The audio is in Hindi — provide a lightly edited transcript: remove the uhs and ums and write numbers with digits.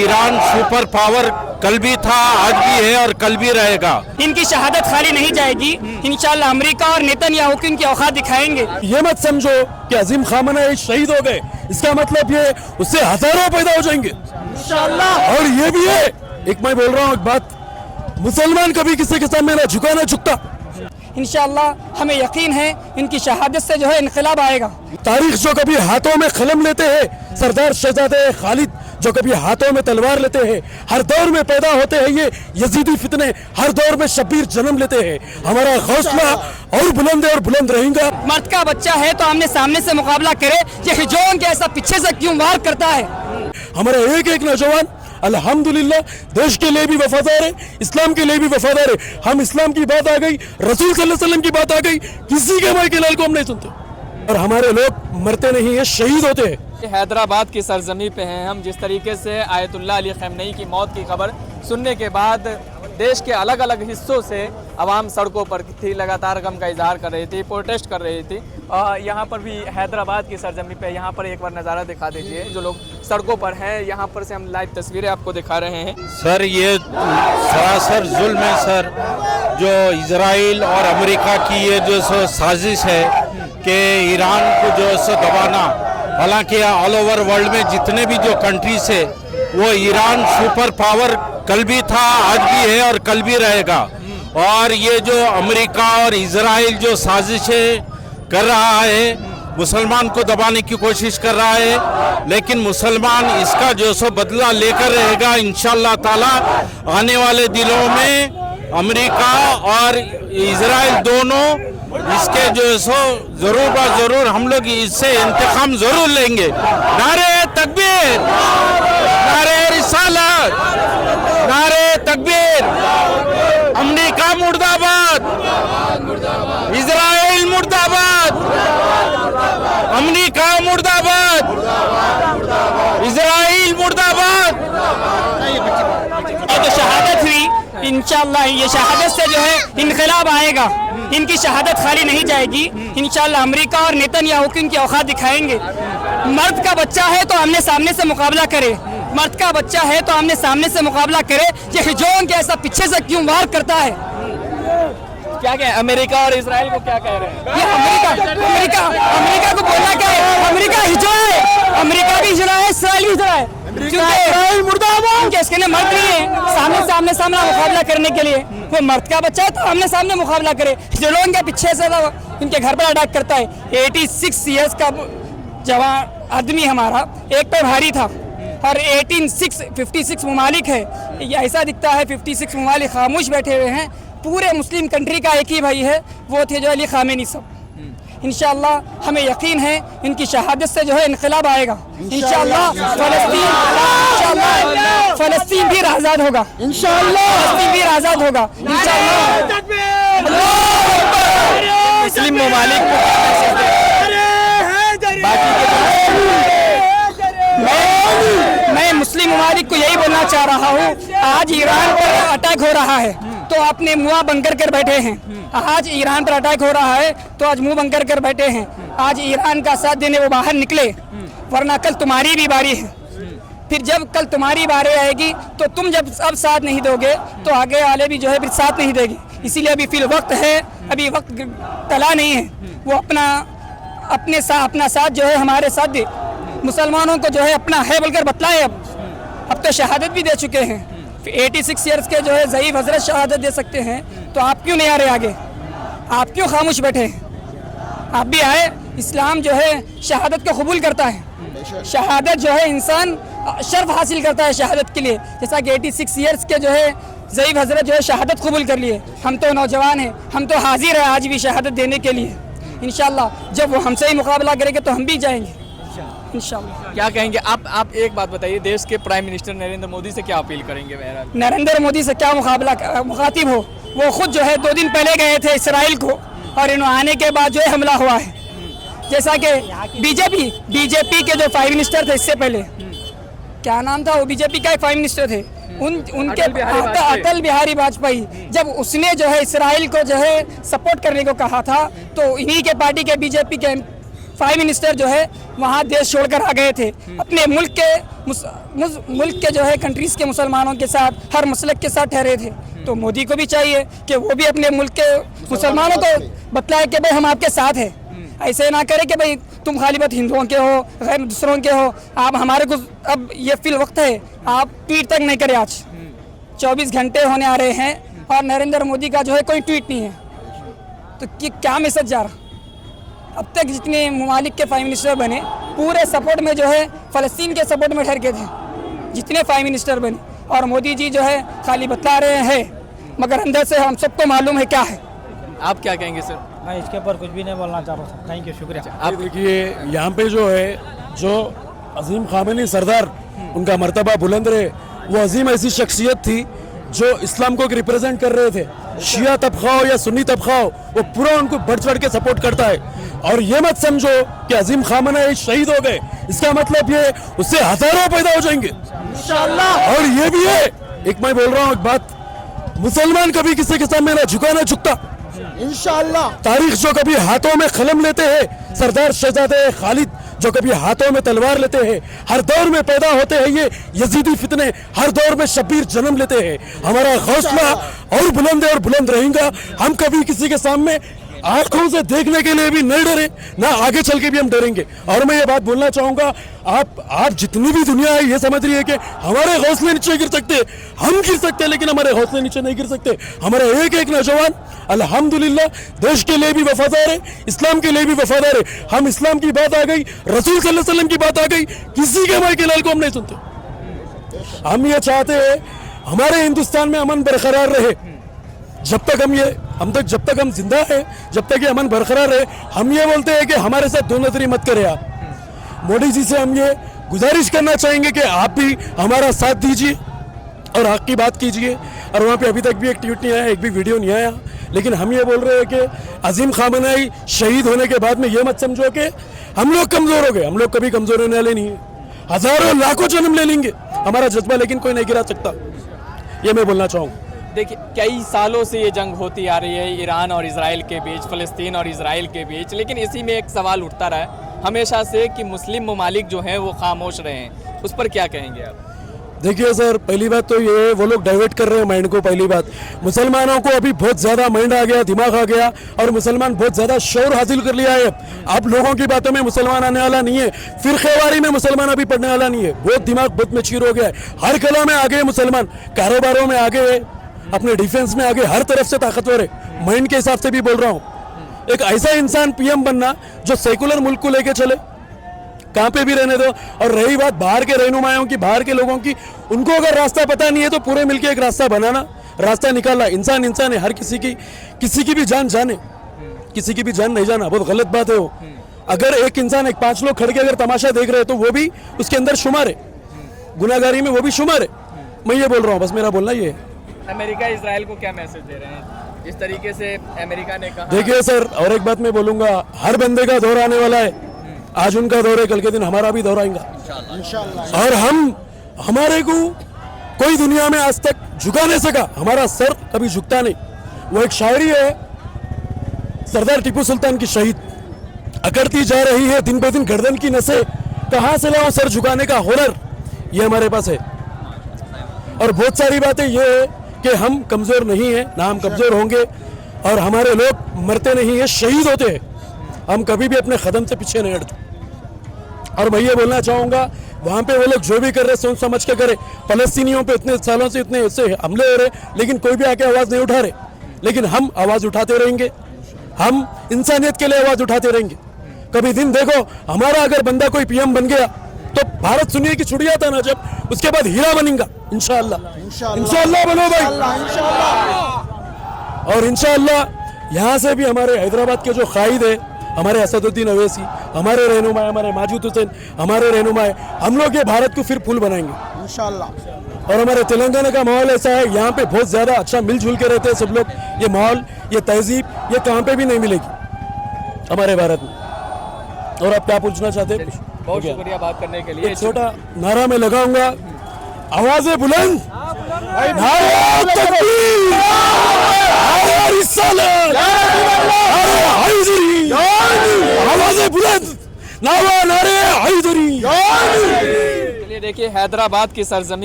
ईरान सुपर पावर कल भी था, आज भी है और कल भी रहेगा। इनकी शहादत खाली नहीं जाएगी। इंशाअल्लाह अमेरिका और नेतन्याहू की इनकी औकात दिखाएंगे। ये मत समझो कि अजीम खामनेई शहीद हो गए, इसका मतलब ये उससे हजारों पैदा हो जाएंगे इंशाअल्लाह। और ये भी है, एक मैं बोल रहा हूँ एक बात, मुसलमान कभी किसी के सामने ना झुका ना झुकता। इंशाअल्लाह हमें यकीन है इनकी शहादत से जो है इनकलाब आएगा। तारीख जो कभी हाथों में कलम लेते हैं, सरदार शहजादे खालिद जो कभी हाथों में तलवार लेते हैं, हर दौर में पैदा होते हैं ये यजीदी फितने, हर दौर में शब्बीर जन्म लेते हैं। हमारा हौसला और बुलंद है और बुलंद रहेगा। मर्द का बच्चा है तो आमने सामने से मुकाबला करे। ये हिजोन के ऐसा पीछे से क्यों वार करता है। हमारा एक एक नौजवान अल्हम्दुलिल्लाह देश के लिए भी वफादार है, इस्लाम के लिए भी वफादार है। हम इस्लाम की बात आ गई, रसूल सल्लल्लाहु अलैहि वसल्लम की बात आ गई, किसी के भाई के लाल को हम नहीं सुनते। और हमारे लोग मरते नहीं है, शहीद होते हैं। हैदराबाद की सरजमी पे हैं हम। जिस तरीके से आयतुल्लाह अली खamenei की मौत की खबर सुनने के बाद देश के अलग अलग हिस्सों से आवाम सड़कों पर थी, लगातार गम का इजहार कर रही थी, प्रोटेस्ट कर रही थी। यहाँ पर भी हैदराबाद की सरजमी पे यहाँ पर एक बार नज़ारा दिखा दीजिए, जो लोग सड़कों पर हैं। यहाँ पर से हम लाइव तस्वीरें आपको दिखा रहे हैं। सर ये सरासर जुल्म है सर, जो इजराइल और अमेरिका की ये जो साजिश है कि ईरान को जो दबाना। हालांकि ऑल ओवर वर्ल्ड में जितने भी जो कंट्रीज है वो ईरान सुपर पावर कल भी था, आज भी है और कल भी रहेगा। और ये जो अमेरिका और इजराइल जो साजिशें कर रहा है, मुसलमान को दबाने की कोशिश कर रहा है, लेकिन मुसलमान इसका जो सो बदला लेकर रहेगा इंशाअल्लाह ताला। आने वाले दिनों में अमेरिका और इजराइल दोनों इसके जो सो जरूर हम लोग इससे इंतकाम जरूर लेंगे। नारे तकबीर, नारे रिसालत, नारे तकबीर। अमेरिका मुर्दाबाद, इजराइल मुर्दाबाद, अमेरिका मुर्दाबाद, इजराइल मुर्दाबाद। जो शहादत हुई इंशाअल्लाह ये शहादत से जो है इनकलाब आएगा। इनकी शहादत खाली नहीं जाएगी। इंशाअल्लाह अमेरिका और नेतन्याहू की इनकी औकात दिखाएंगे। मर्द का बच्चा है तो आमने सामने से मुकाबला करे। मर्द का बच्चा है तो आमने सामने से मुकाबला करे। ये हिजोन के ऐसा पीछे से क्यों वार करता है। क्या कहें, अमेरिका और इजराइल को क्या कह रहे हैं? ये अमेरिका को बोलना क्या है। अमेरिका हिजरा है, अमेरिका भी हिजरा है, इसराइल भी हिजरा है। क्योंकि इसके लिए मर्द नहीं है सामने मुकाबला करने के लिए। वो मर्द का बच्चा है तो आमने सामने मुकाबला करे। हिजड़ों के पीछे से इनके घर पर अटैक करता है। 86 ईयर्स का जवान आदमी हमारा एक पे भारी था और 56 ममालिक है। ये ऐसा दिखता है 56 ममालिक खामोश बैठे हुए हैं। पूरे मुस्लिम कंट्री का एक ही भाई है, वो थे जो अली खामेनी साहब। इंशाअल्लाह हमें यकीन है इनकी शहादत से जो है इनकलाब आएगा। इंशाअल्लाह फ़लस्तीन भी आज़ाद होगा। फ़लस्तीन भी आज़ाद होगा इंशाअल्लाह। मुस्लिम ममालिक मैं मुस्लिम ममालिक को यही बोलना चाह रहा हूँ, आज ईरान पर अटैक हो रहा है तो अपने मुँह बंद कर बैठे हैं। आज ईरान पर अटैक हो रहा है तो आज मुंह बंद कर बैठे हैं। आज ईरान का साथ देने वो बाहर निकले, वरना कल तुम्हारी भी बारी है। फिर जब कल तुम्हारी बारी आएगी तो तुम जब अब साथ नहीं दोगे तो आगे वाले भी जो है फिर साथ नहीं देगी। इसीलिए अभी फिर वक्त है, अभी वक्त टला नहीं है। वो अपना साथ जो है हमारे साथ दे। मुसलमानों को जो है अपना है बोलकर बतलाए। अब तो शहादत भी दे चुके हैं। 86 ईयर्स के जो है ज़ईफ़ हज़रत शहादत दे सकते हैं, तो आप क्यों नहीं आ रहे आगे? आप क्यों खामोश बैठे? आप भी आए। इस्लाम जो है शहादत को कबूल करता है। शहादत जो है इंसान शर्फ हासिल करता है शहादत के लिए। जैसा कि 86 ईयर्स के जो है ज़ईफ़ हज़रत जो है शहादत कबूल कर लिए। हम तो नौजवान हैं, हम तो हाजिर हैं आज भी शहादत देने के लिए। इंशाअल्लाह जब वो हमसे ही मुकाबला करेंगे तो हम भी जाएंगे इंशाअल्लाह। क्या कहेंगे आप एक बात बताइए, देश के प्राइम मिनिस्टर नरेंद्र मोदी से क्या अपील करेंगे? बहरहाल नरेंद्र मोदी से क्या मुखातिब हो। वो खुद जो है 2 दिन पहले गए थे इसराइल को और इन्होंने आने के बाद जो है हमला हुआ है। जैसा कि बीजेपी के जो प्राइम मिनिस्टर थे इससे पहले, क्या नाम था वो, बीजेपी का एक प्राइम मिनिस्टर थे, उनके अटल बिहारी वाजपेयी, जब उसने जो है इसराइल को जो है सपोर्ट करने को कहा था तो इन्हीं के पार्टी के बीजेपी के प्राइम मिनिस्टर जो है वहाँ देश छोड़कर आ गए थे, अपने मुल्क के जो है कंट्रीज के मुसलमानों के साथ, हर मसलक के साथ ठहरे थे। तो मोदी को भी चाहिए कि वो भी अपने मुल्क के मुसलमानों को बतलाए कि भाई हम आपके साथ हैं। ऐसे ना करे कि भाई तुम खाली बात हिंदुओं के हो, गैर दूसरों के हो, आप हमारे को अब ये फिल वक्त है, आप ट्वीट तक नहीं करें। आज 24 घंटे होने आ रहे हैं और नरेंद्र मोदी का जो है कोई ट्वीट नहीं है, तो क्या मैसेज जा रहा? अब तक जितने ममालिक के प्राइम मिनिस्टर बने पूरे सपोर्ट में जो है फ़लस्तीन के सपोर्ट में ठहर के थे, जितने प्राइम मिनिस्टर बने, और मोदी जी जो है खाली बता रहे हैं मगर अंदर से हम सबको मालूम है क्या है। आप क्या कहेंगे सर? मैं इसके ऊपर कुछ भी नहीं बोलना चाह रहा हूँ। थैंक यू, शुक्रिया। आप देखिए यहाँ पे जो है जो अजीम खामेनी सरदार उनका मर्तबा बुलंद रहे, वो अजीम ऐसी शख्सियत थी जो इस्लाम को रिप्रेजेंट कर रहे थे। शिया तबका हो या सुन्नी तबका हो, वो पूरा उनको बढ़ चढ़ के सपोर्ट करता है। और ये मत समझो कि अजीम खामेनी शहीद हो गए, इसका मतलब ये उससे हजारों पैदा हो जाएंगे इंशाअल्लाह। और ये भी है, एक मैं बोल रहा हूँ एक बात, मुसलमान कभी किसी के सामने ना झुका ना झुकता इंशाअल्लाह। तारीख जो कभी हाथों में कलम लेते हैं, सरदार शहजादे खालिद जो कभी हाथों में तलवार लेते हैं, हर दौर में पैदा होते हैं ये यजीदी फितने, हर दौर में शब्बीर जन्म लेते हैं। हमारा हौसला और बुलंद है और बुलंद रहेगा। हम कभी किसी के सामने आंखों से देखने के लिए भी नहीं डरे, ना आगे चल के भी हम डरेंगे। और मैं ये बात बोलना चाहूंगा, आप जितनी भी दुनिया है ये समझ रही है कि हमारे हौसले नीचे गिर सकते, हम गिर सकते हैं, लेकिन हमारे हौसले नीचे नहीं गिर सकते। हमारा एक एक नौजवान अल्हम्दुलिल्लाह देश के लिए भी वफादार है, इस्लाम के लिए भी वफादार है। हम इस्लाम की बात आ गई, रसूल सल्लल्लाहु अलैहि वसल्लम की बात आ गई, किसी के माई के लाल को हम नहीं सुनते। हम ये चाहते हैं हमारे हिंदुस्तान में अमन बरकरार रहे। जब तक हम जिंदा है, जब तक ये अमन बरकरार है, हम ये बोलते हैं कि हमारे साथ दो नजरी मत करें। आप मोदी जी से हम ये गुजारिश करना चाहेंगे कि आप भी हमारा साथ दीजिए और हक की बात कीजिए। और वहाँ पे अभी तक भी एक ट्वीट नहीं आया, एक भी वीडियो नहीं आया, लेकिन हम ये बोल रहे हैं कि अजीम खामेनी शहीद होने के बाद में ये मत समझो कि हम लोग कमजोर हो गए। हम लोग कभी कमजोर होने वाले नहीं है, हजारों लाखों जन्म ले लेंगे हमारा जज्बा, लेकिन कोई नहीं गिरा सकता। ये मैं बोलना चाहूँगा। देखिए कई सालों से ये जंग होती आ रही है ईरान और इजराइल के बीच, फ़लस्तीन और इजराइल के बीच, लेकिन इसी में एक सवाल उठता रहा है हमेशा से कि मुस्लिम ममालिक जो हैं वो खामोश रहे हैं, उस पर क्या कहेंगे आप? देखिए सर, पहली बात तो ये वो लोग डाइवर्ट कर रहे हैं माइंड को। पहली बात, मुसलमानों को अभी बहुत ज़्यादा माइंड आ गया, दिमाग आ गया, और मुसलमान बहुत ज़्यादा शौर हासिल कर लिया है। अब लोगों की बातों में मुसलमान आने वाला नहीं है, फिरक़ेवारी में मुसलमान अभी पढ़ने वाला नहीं है। बहुत दिमाग बहुत मैच्योर हो गया है, हर कला में आगे मुसलमान, कारोबारों में आगे है, अपने डिफेंस में आगे, हर तरफ से ताकतवर है। माइंड के हिसाब से भी बोल रहा हूँ। एक ऐसा इंसान पीएम बनना जो सेकुलर मुल्क को लेके चले, कहाँ पे भी रहने दो। और रही बात बाहर के रहनुमाओं की, बाहर के लोगों की, उनको अगर रास्ता पता नहीं है तो पूरे मिलके एक रास्ता बनाना, रास्ता निकालना। इंसान इंसान है, हर किसी की भी जान जाने, किसी की भी जान नहीं जाना बहुत गलत बात है वो। अगर एक इंसान, एक 5 लोग खड़े के अगर तमाशा देख रहे हैं तो वो भी उसके अंदर शुमार है, गुनाहगारी में वो भी शुमार है। मैं ये बोल रहा हूँ, बस मेरा बोलना ये है। अमेरिका इजराइल को क्या मैसेज दे रहे हैं जिस तरीके से अमेरिका ने कहा? देखिए सर, और एक बात मैं बोलूंगा, हर बंदे का दौर आने वाला है। आज उनका दौर है, कल के दिन हमारा भी दौर आएगा इंशाअल्लाह। और हमारे को कोई दुनिया में आज तक झुका नहीं सका, हमारा सर कभी झुकता नहीं। वो एक शायरी है सरदार टीपू सुल्तान की, शहीद अकड़ती जा रही है दिन ब दिन गर्दन की नसें, कहाँ से लाऊं सर झुकाने का हुनर, ये हमारे पास है। और बहुत सारी बातें ये है कि हम कमजोर नहीं है, ना हम कमजोर होंगे, और हमारे लोग मरते नहीं है, शहीद होते हैं। हम कभी भी अपने कदम से पीछे नहीं हटते। और मैं ये बोलना चाहूँगा, वहाँ पे वो लोग जो भी कर रहे सोच समझ के करे। फलस्तीनियों पे इतने सालों से इतने ऐसे हमले हो रहे, लेकिन कोई भी आके आवाज़ नहीं उठा रहे, लेकिन हम आवाज़ उठाते रहेंगे। हम इंसानियत के लिए आवाज़ उठाते रहेंगे। कभी दिन देखो, हमारा अगर बंदा कोई पीएम बन गया तो भारत सुनिए की छुड़िया था ना, जब उसके बाद हीरा बनेगा इंशाअल्लाह। इंशाअल्लाह बनो भाई, और इंशाअल्लाह यहाँ से भी हमारे हैदराबाद के जो कायद है, हमारे असदुद्दीन अवैसी, हमारे रहनुमा, हमारे माजिद हुसैन, हमारे रहनुमा, हम लोग ये भारत को फिर फूल बनाएंगे इंशाअल्लाह। और हमारे तेलंगाना का माहौल ऐसा है, यहाँ पे बहुत ज़्यादा अच्छा मिलजुल के रहते हैं सब लोग। ये माहौल, ये तहजीब, ये कहाँ पे भी नहीं मिलेगी हमारे भारत में। और आप क्या पूछना चाहते हैं? बहुत शुक्रिया बात करने के लिए। एक छोटा नारा में लगाऊंगा, आवाज़ें बुलंद, नारे तकबीर, नारे रिसालत, नारे हैदरी, आवाज़ें बुलंद, नावा नारे हैदरी। चलिए देखिए, हैदराबाद की सरजमी